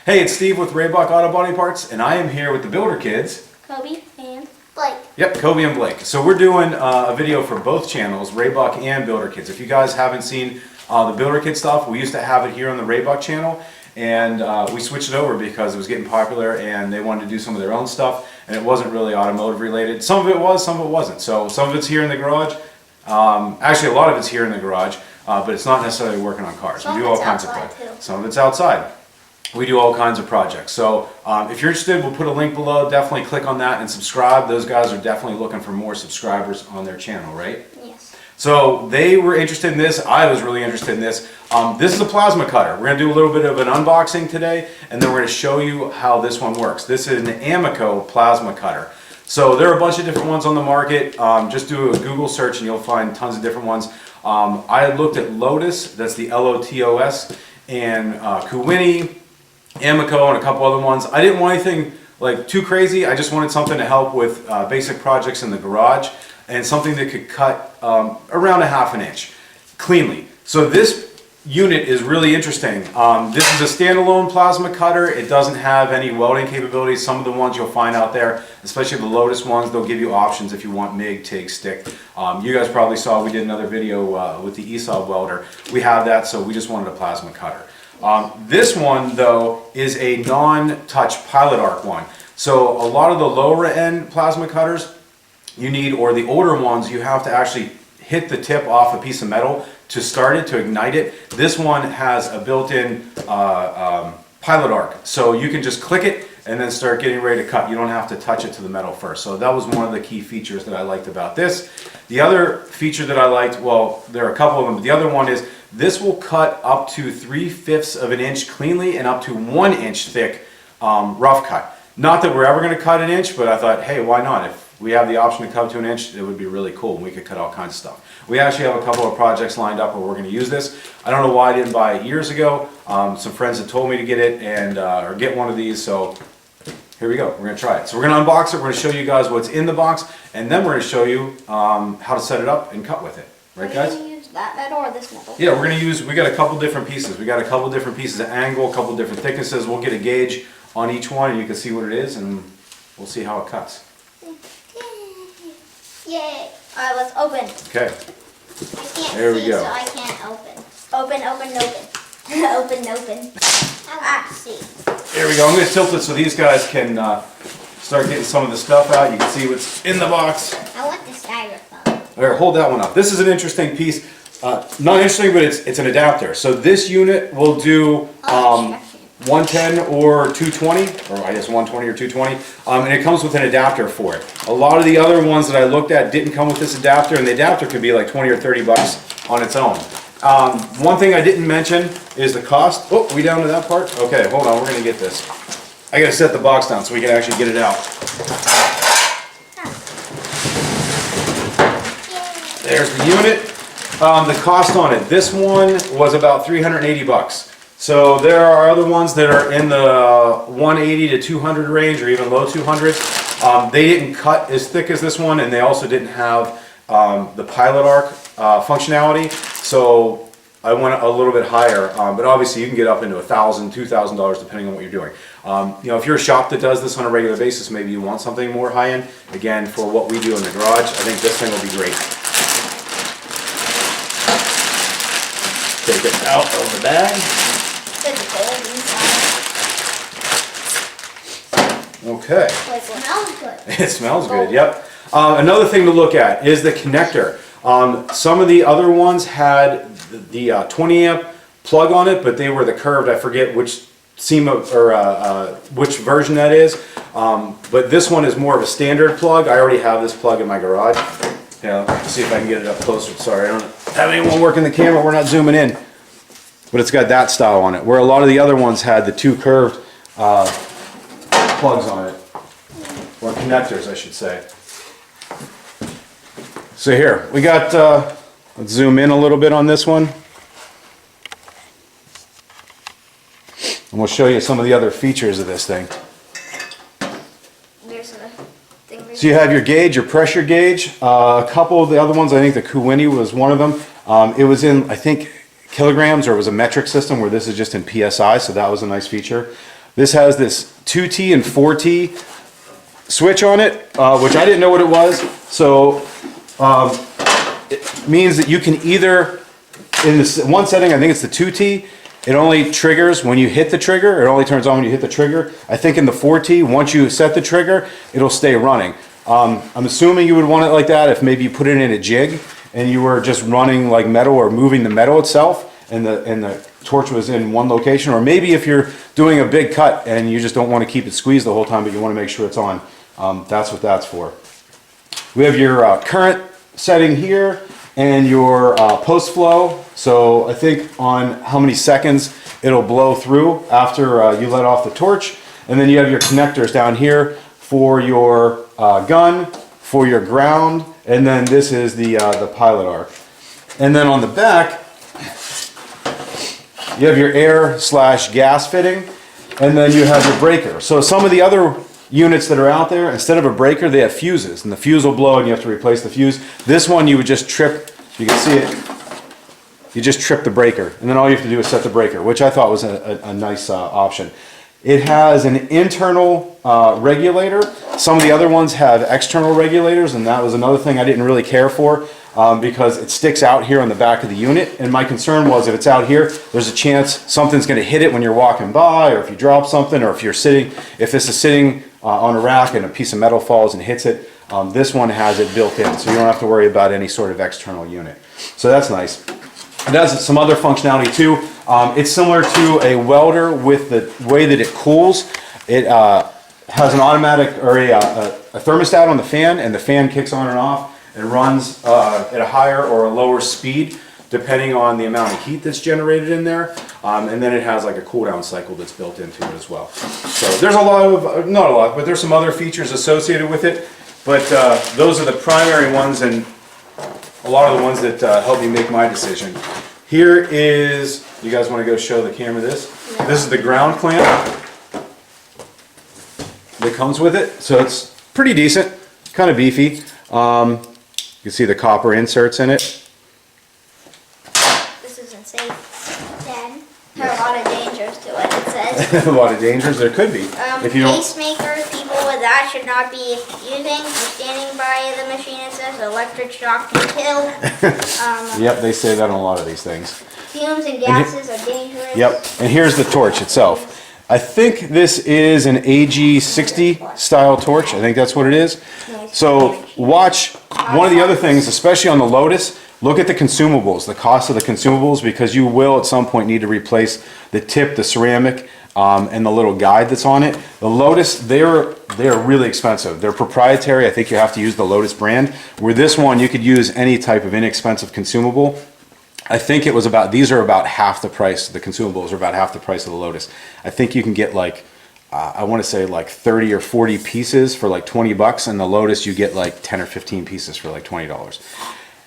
Hey, it's Steve with Raybuck Auto Body Parts, and I am here with the Builder Kids. Kobe and Blake. Yep, Kobe and Blake. So we're doing a video for both channels, Raybuck and Builder Kids. If you guys haven't seen the Builder Kid stuff, we used to have it here on the Raybuck channel, and we switched it over because it was getting popular and they wanted to do some of their own stuff, and it wasn't really automotive related. Some of it was, some of it wasn't. So some of it's here in the garage. Actually, a lot of it's here in the garage, but it's not necessarily working on cars. We do all kinds of projects. Some of it's outside. We do all kinds of projects. So if you're interested, we'll put a link below. Definitely click on that and subscribe. Those guys are definitely looking for more subscribers on their channel, right? Yes. So they were interested in this. I was really interested in this. This is a plasma cutter. We're going to do a little bit of an unboxing today, and then we're going to show you how this one works. This is an Amico plasma cutter. So there are a bunch of different ones on the market. Just do a Google search and you'll find tons of different ones. I looked at Lotus, that's the L-O-T-O-S, and CUT-50HF, Amico, and a couple other ones. I didn't want anything like too crazy. I just wanted something to help with basic projects in the garage and something that could cut around a ½ inch cleanly. So this unit is really interesting. This is a standalone plasma cutter. It doesn't have any welding capabilities. Some of the ones you'll find out there, especially the Lotus ones, they'll give you options if you want MIG, TIG, stick. You guys probably saw we did another video with the ESAW welder. We have that, so we just wanted a plasma cutter. This one, though, is a non-touch pilot arc one. So a lot of the lower end plasma cutters you need, or the older ones, you have to actually hit the tip off a piece of metal to start it, to ignite it. This one has a built-in pilot arc. So you can just click it and then start getting ready to cut. You don't have to touch it to the metal first. So that was one of the key features that I liked about this. The other feature that I liked, well, there are a couple of them, but the other one is this will cut up to 3/5 of an inch cleanly and up to 1 inch thick rough cut. Not that we're ever going to cut an inch, but I thought, hey, why not? If we have the option to cut to an inch, it would be really cool, and we could cut all kinds of stuff. We actually have a couple of projects lined up where we're going to use this. I don't know why I didn't buy it years ago. Some friends had told me to get it and or get one of these, so here we go. We're going to try it. So we're going to unbox it. We're going to show you guys what's in the box, and then we're going to show you how to set it up and cut with it. Right, guys? Are you going to use that metal or this metal? Yeah, we're going to use, we got a couple different pieces. We got a couple different pieces of angle, a couple different thicknesses. We'll get a gauge on each one, and you can see what it is, and we'll see how it cuts. Yay! Alright, let's open. Okay. I can't There we see, go. so I can't open. Open, open, open. Open, open. Ah, see. There we go. I'm going to tilt it so these guys can start getting some of the stuff out. You can see what's in the box. I want the styrofoam. All right, hold that one up. This is an interesting piece. Not interesting, but it's an adapter. So this unit will do 110 or 220, or I guess 120 or 220, and it comes with an adapter for it. A lot of the other ones that I looked at didn't come with this adapter, and the adapter could be like 20 or 30 bucks on its own. One thing I didn't mention is the cost. Oh, we down to that part? Okay, hold on, we're gonna get this. I gotta set the box down so we can actually get it out. There's the unit. The cost on it. This one was about 380 bucks. So there are other ones that are in the 180 to 200 range, or even low 200s. They didn't cut as thick as this one, and they also didn't have the pilot arc functionality. So I went a little bit higher, but obviously you can get up into $1,000, $2,000 depending on what you're doing. You know, if you're a shop that does this on a regular basis, maybe you want something more high-end. Again, for what we do in the garage, I think this thing will be great. Take it out of the bag. Okay. It smells good. It smells good, yep. Another thing to look at is the connector. Some of the other ones had the 20 amp plug on it, but they were the curved. I forget which which version that is. But this one is more of a standard plug. I already have this plug in my garage. Yeah, let's see if I can get it up closer. Sorry, I don't have anyone working the camera. We're not zooming in. But it's got that style on it, where a lot of the other ones had the two curved plugs on it, or connectors, I should say. So here, we got, let's zoom in a little bit on this one. And we'll show you some of the other features of this thing. There's a thing right So you have your gauge, your pressure gauge. A couple of the other ones, I think the CUT-50HF was one of them. It was in, I think, kilograms, or it was a metric system, where this is just in PSI, so that was a nice feature. This has this 2T and 4T switch on it, which I didn't know what it was. So it means that you can either, in this one setting, I think it's the 2T, it only triggers when you hit the trigger. It only turns on when you hit the trigger. I think in the 4T, once you set the trigger, it'll stay running. I'm assuming you would want it like that if maybe you put it in a jig and you were just running like metal or moving the metal itself and the torch was in one location, or maybe if you're doing a big cut and you just don't want to keep it squeezed the whole time but you want to make sure it's on, that's what that's for. We have your current setting here and your post flow. So I think on how many seconds it'll blow through after you let off the torch. And then you have your connectors down here for your gun, for your ground, and then this is the pilot arc. And then on the back, you have your air/gas fitting, and then you have your breaker. So some of the other units that are out there, instead of a breaker, they have fuses, and the fuse will blow and you have to replace the fuse. This one you would just trip, you can see it, you just trip the breaker, and then all you have to do is set the breaker, which I thought was a nice option. It has an internal regulator. Some of the other ones have external regulators, and that was another thing I didn't really care for because it sticks out here on the back of the unit. And my concern was if it's out here, there's a chance something's going to hit it when you're walking by, or if you drop something, or if you're sitting, if this is sitting on a rack and a piece of metal falls and hits it. This one has it built in, so you don't have to worry about any sort of external unit. So that's nice. It has some other functionality too. It's similar to a welder with the way that it cools. It has an automatic or a thermostat on the fan, and the fan kicks on and off and runs at a higher or a lower speed depending on the amount of heat that's generated in there. And then it has like a cool down cycle that's built into it as well. So there's a lot of, not a lot, but there's some other features associated with it. But those are the primary ones, and a lot of the ones that helped me make my decision. Here is, you guys want to go show the camera this? No. This is the ground clamp that comes with it. So it's pretty decent, kind of beefy. You can see the copper inserts in it. This isn't safe, Dad. There are a lot of dangers to it, it says. A lot of dangers, there could be. If you don't... Pacemakers, people with that should not be using. You're standing by the machine, it says electric shock can kill. Yep, they say that on a lot of these things. Fumes and gases are dangerous. Yep, and here's the torch itself. I think this is an AG60 style torch. I think that's what it is. So watch, one of the other things, especially on the Lotus, look at the consumables, the cost of the consumables, because you will at some point need to replace the tip, the ceramic, and the little guide that's on it. The Lotus, they're really expensive. They're proprietary. I think you have to use the Lotus brand. Where this one, you could use any type of inexpensive consumable. I think it was about, these are about half the price, the consumables are about half the price of the Lotus. I think you can get like, I want to say like 30 or 40 pieces for like 20 bucks, and the Lotus you get like 10 or 15 pieces for like $20.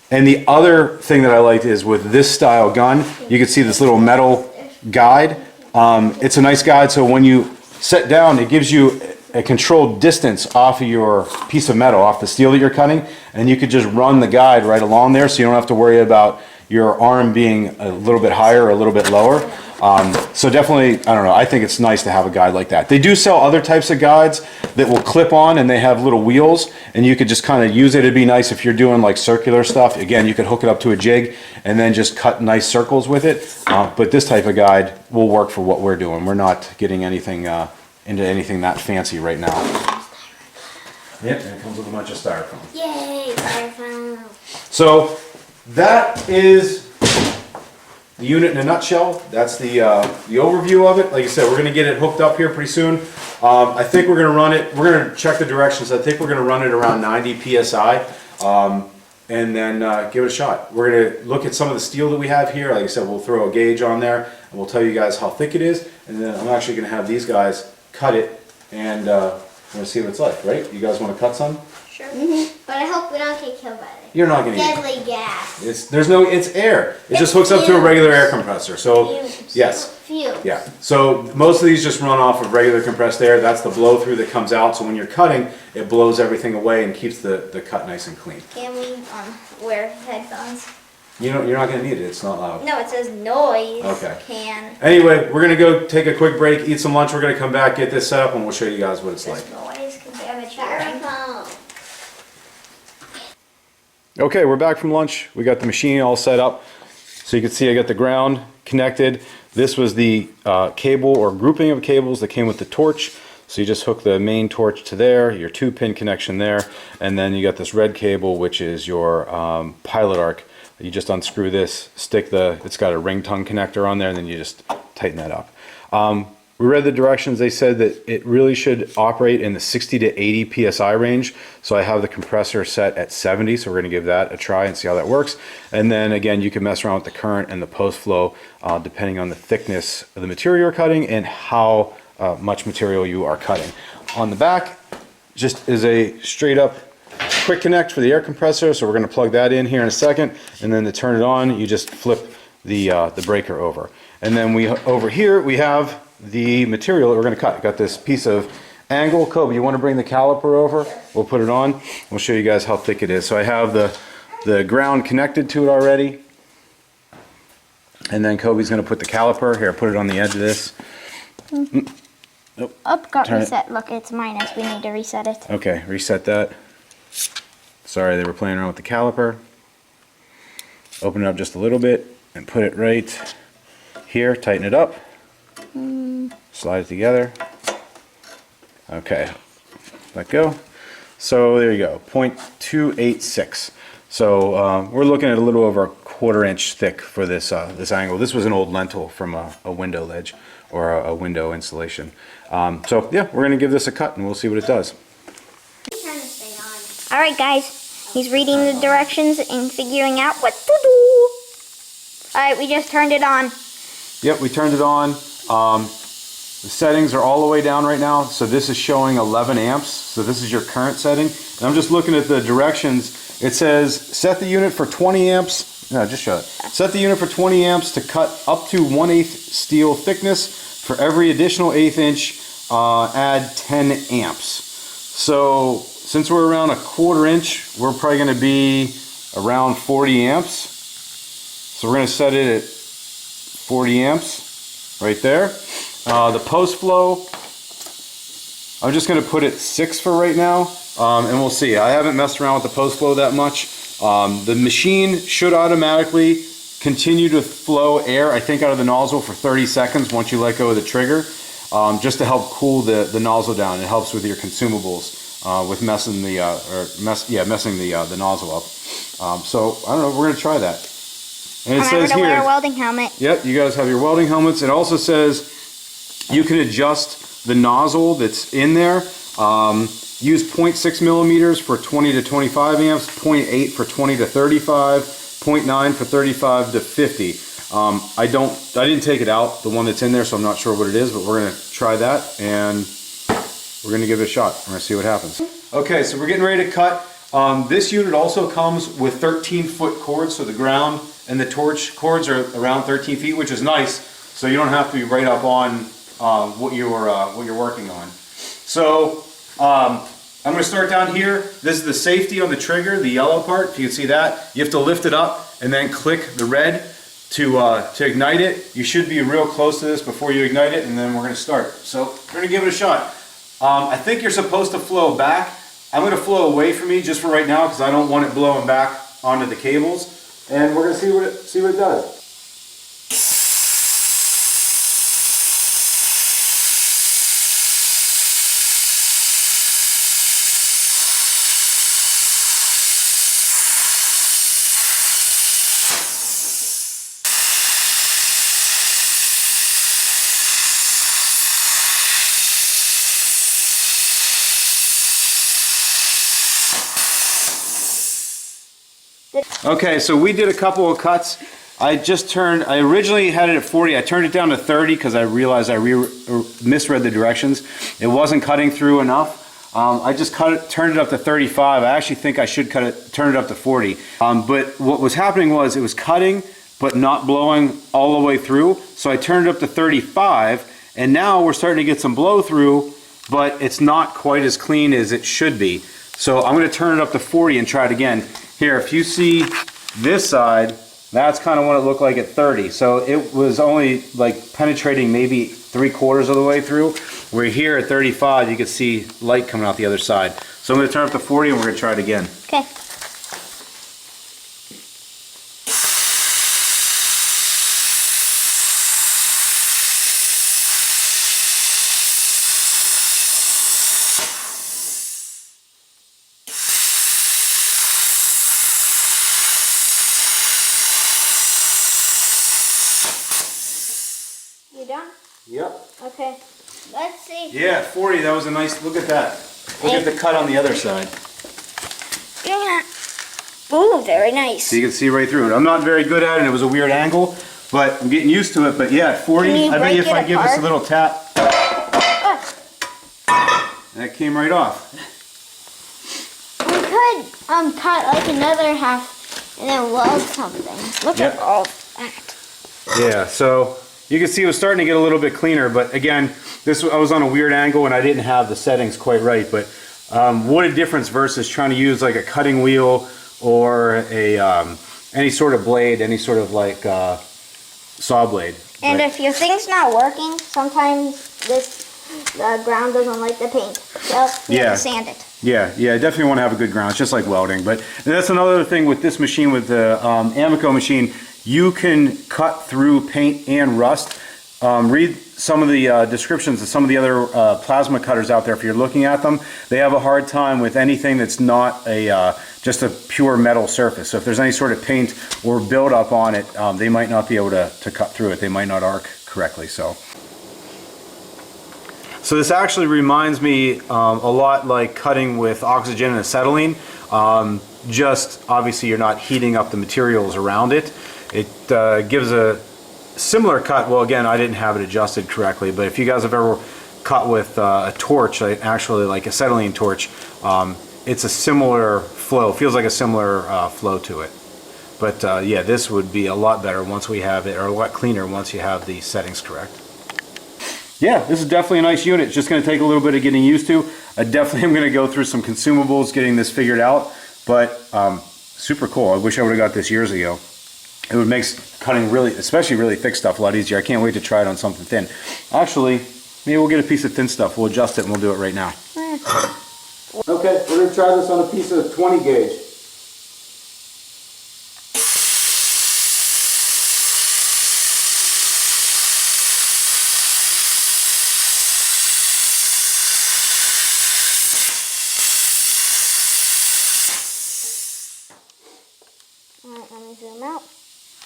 And the other thing that I liked is with this style gun, you can see this little metal guide. It's a nice guide, so when you set down, it gives you a controlled distance off of your piece of metal, off the steel that you're cutting, and you could just run the guide right along there, so you don't have to worry about your arm being a little bit higher or a little bit lower. So definitely, I don't know, I think it's nice to have a guide like that. They do sell other types of guides that will clip on, and they have little wheels, and you could just kind of use it. It'd be nice if you're doing like circular stuff. Again, you could hook it up to a jig and then just cut nice circles with it. But this type of guide will work for what we're doing. We're not getting anything into anything that fancy right now. Yep, and it comes with a bunch of styrofoam. Yay, styrofoam. So that is the unit in a nutshell. That's the overview of it. Like I said, we're going to get it hooked up here pretty soon. I think we're going to run it, we're going to check the directions. I think we're going to run it around 90 PSI and then give it a shot. We're going to look at some of the steel that we have here. Like I said, we'll throw a gauge on there and we'll tell you guys how thick it is. And then I'm actually going to have these guys cut it, and we're going to see what it's like, right? You guys want to cut some? Sure. But I hope we don't get killed by it. You're not going to Deadly gas. it's air. It just hooks up to a regular air compressor. So Fumes. yes. Fumes. Yeah. So most of these just run off of regular compressed air. That's the blow through that comes out. So when you're cutting, it blows everything away and keeps the cut nice and clean. Can we wear headphones? You're not going to need it. It's not loud. No, it says noise Okay. can. Anyway, we're going to go take a quick break, eat some lunch. We're going to come back, get this set up, and we'll show you guys what it's like. This noise can damage hearing. Okay, we're back from lunch. We got the machine all set up. So you can see I got the ground connected. This was the cable or grouping of cables that came with the torch. So you just hook the main torch to there, your 2-pin connection there, and then you got this red cable, which is your pilot arc. You just unscrew this, it's got a ring tongue connector on there, and then you just tighten that up. We read the directions. They said that it really should operate in the 60 to 80 PSI range. So I have the compressor set at 70, so we're going to give that a try and see how that works. And then again, you can mess around with the current and the post flow depending on the thickness of the material you're cutting and how much material you are cutting. On the back, just is a straight up quick connect for the air compressor. So we're going to plug that in here in a second. And then to turn it on, you just flip the breaker over. And then over here, we have the material that we're going to cut. Got this piece of angle. Kobe, you want to bring the caliper over? We'll put it on. We'll show you guys how thick it is. So I have the ground connected to it already. And then Kobe's going to put the caliper. Here, put it on the edge of this. Nope. Up, got reset. Look, it's minus. We need to reset it. Okay, reset that. Sorry, they were playing around with the caliper. Open it up just a little bit and put it right here. Tighten it up. Slide it together. Okay, let go. So there you go, 0.286. So we're looking at a little over a 1/4 inch thick for this this angle. This was an old lentil from a window ledge or a window insulation. So yeah, we're gonna give this a cut and we'll see what it does. Turn this thing on. All right, guys. He's reading the directions and figuring out what to do. All right, we just turned it on. Yep, we turned it on. The settings are all the way down right now. So this is showing 11 amps. So this is your current setting. And I'm just looking at the directions. It says set the unit for 20 amps. No, just show it. Set the unit for 20 amps to cut up to 1/8 steel thickness. For every additional 1/8 inch, add 10 amps. So since we're around a 1/4 inch, we're probably going to be around 40 amps. So we're going to set it at 40 amps right there. The post flow, I'm just going to put it 6 for right now, and we'll see. I haven't messed around with the post flow that much. The machine should automatically continue to flow air, I think, out of the nozzle for 30 seconds once you let go of the trigger, just to help cool the nozzle down. It helps with your consumables, with messing the nozzle up. So I don't know. We're going to try that. And it says here, wear a welding helmet. Yep, you guys have your welding helmets. It also says you can adjust the nozzle that's in there. Use 0.6 millimeters for 20 to 25 amps, 0.8 for 20 to 35, 0.9 for 35 to 50. I didn't take it out, the one that's in there, so I'm not sure what it is, but we're going to try that and we're going to give it a shot. We're going to see what happens. Okay, so we're getting ready to cut. This unit also comes with 13-foot cords, so the ground and the torch cords are around 13 feet, which is nice, so you don't have to be right up on what you're working on. So I'm going to start down here. This is the safety on the trigger, the yellow part. If you can see that, you have to lift it up and then click the red to ignite it. You should be real close to this before you ignite it, and then we're going to start. So we're going to give it a shot. I think you're supposed to flow back. I'm going to flow away from me just for right now because I don't want it blowing back onto the cables. And we're going to see what it does. Okay, so we did a couple of cuts. I originally had it at 40. I turned it down to 30 because I realized I misread the directions. It wasn't cutting through enough. I just turned it up to 35. I actually think I should turn it up to 40. But what was happening was it was cutting but not blowing all the way through. So I turned it up to 35, and now we're starting to get some blow through, but it's not quite as clean as it should be. So I'm going to turn it up to 40 and try it again. Here, if you see this side, That's kind of what it looked like at 30. So it was only like penetrating maybe 3/4 of the way through. Where here at 35, you can see light coming out the other side. So I'm going to turn up to 40 and we're going to try it again. Okay. You done? Yep. Okay. Let's see. Yeah, 40. That was a nice, look at that. Look at the cut on the other side. Yeah. Ooh, very nice. So you can see right through it. I'm not very good at it, and it was a weird angle, but I'm getting used to it. But yeah, at 40, I bet you if I give this a little tap, that came right off. We could cut like another half and then weld something. Look at all that. Yeah, so you can see it was starting to get a little bit cleaner, but again, I was on a weird angle and I didn't have the settings quite right. But what a difference versus trying to use like a cutting wheel or a any sort of blade, any sort of like saw blade. And if your thing's not working, sometimes the ground doesn't like the paint. So you have to sand it. Yeah, definitely want to have a good ground. It's just like welding. But that's another thing with this machine, with the Amico machine. You can cut through paint and rust. Read some of the descriptions of some of the other plasma cutters out there if you're looking at them. They have a hard time with anything that's not just a pure metal surface. So if there's any sort of paint or buildup on it, they might not be able to cut through it. They might not arc correctly. So this actually reminds me a lot like cutting with oxygen and acetylene. Just obviously you're not heating up the materials around it. It gives a similar cut. Well, again, I didn't have it adjusted correctly, but if you guys have ever cut with a torch, actually like acetylene torch, it's a similar flow. Feels like a similar flow to it. But yeah, this would be a lot better once we have it, or a lot cleaner once you have the settings correct. Yeah, this is definitely a nice unit. It's just going to take a little bit of getting used to. I definitely am going to go through some consumables getting this figured out, but super cool. I wish I would have got this years ago. It would make cutting really, especially really thick stuff, a lot easier. I can't wait to try it on something thin. Actually, maybe we'll get a piece of thin stuff. We'll adjust it and we'll do it right now. Okay, we're going to try this on a piece of 20 gauge. Alright, let me zoom out.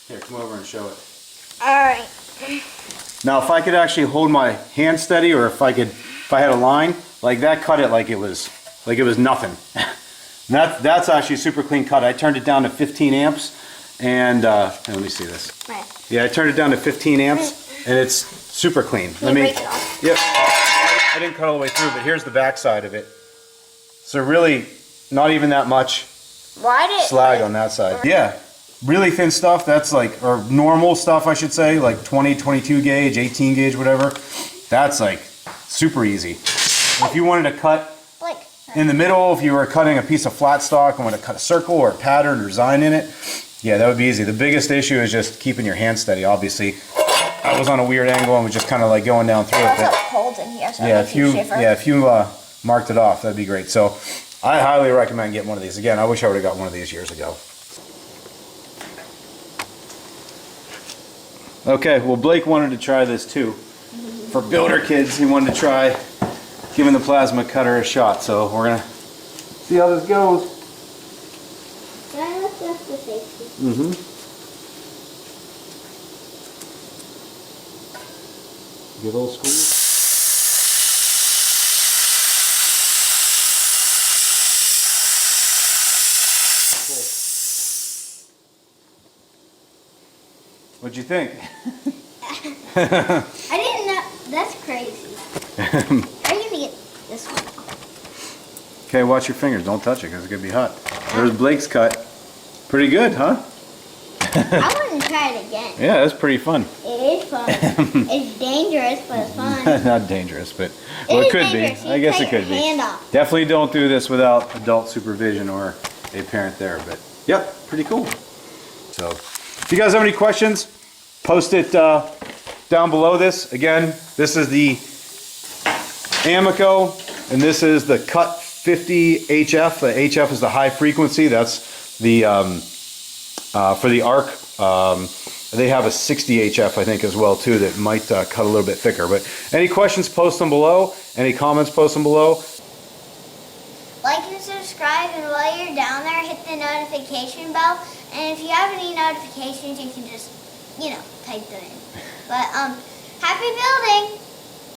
Here, come over and show it. Alright. Now, if I could actually hold my hand steady, or if I had a line, like that cut it like it was nothing. That's actually a super clean cut. I turned it down to 15 amps, and let me see this. Right. Yeah, I turned it down to 15 amps, and it's super clean. Let me break it off. Yep. I didn't cut all the way through, but here's the back side of it. So really, not even that much slag on that side. Yeah, really thin stuff. That's like, or normal stuff, I should say, like 20, 22 gauge, 18 gauge, whatever. That's like super easy. If you wanted to cut in the middle, if you were cutting a piece of flat stock and wanted to cut a circle or a pattern or design in it, yeah, that would be easy. The biggest issue is just keeping your hand steady, obviously. I was on a weird angle and was just kind of like going down through it. It's also cold in here, so yeah, it makes you shiver. Yeah, if you marked it off, that'd be great. So I highly recommend getting one of these. Again, I wish I would have got one of these years ago. Okay, well, Blake wanted to try this too. For builder kids, he wanted to try giving the plasma cutter a shot. So we're gonna see how this goes. Can I lift just the safety? Mm-hmm. Give a little squeeze. What'd you think? I didn't know. That's crazy. I'm gonna get this one. Okay, watch your fingers. Don't touch it because it's gonna be hot. There's Blake's cut. Pretty good, huh? I want to try it again. Yeah, that's pretty fun. It is fun. It's dangerous, but it's fun. Not dangerous, but well, it could be. I guess it could be. Hand off. Definitely don't do this without adult supervision or a parent there. But yep, pretty cool. So If you guys have any questions, post it down below this. Again, this is the Amico, and this is the CUT-50HF. The HF is the high frequency. That's the for the arc. They have a 60 HF, I think, as well too, that might cut a little bit thicker. But any questions, post them below. Any comments, post them below. Like and subscribe, and while you're down there, hit the notification bell. And if you have any notifications, you can just, type them in. But happy building!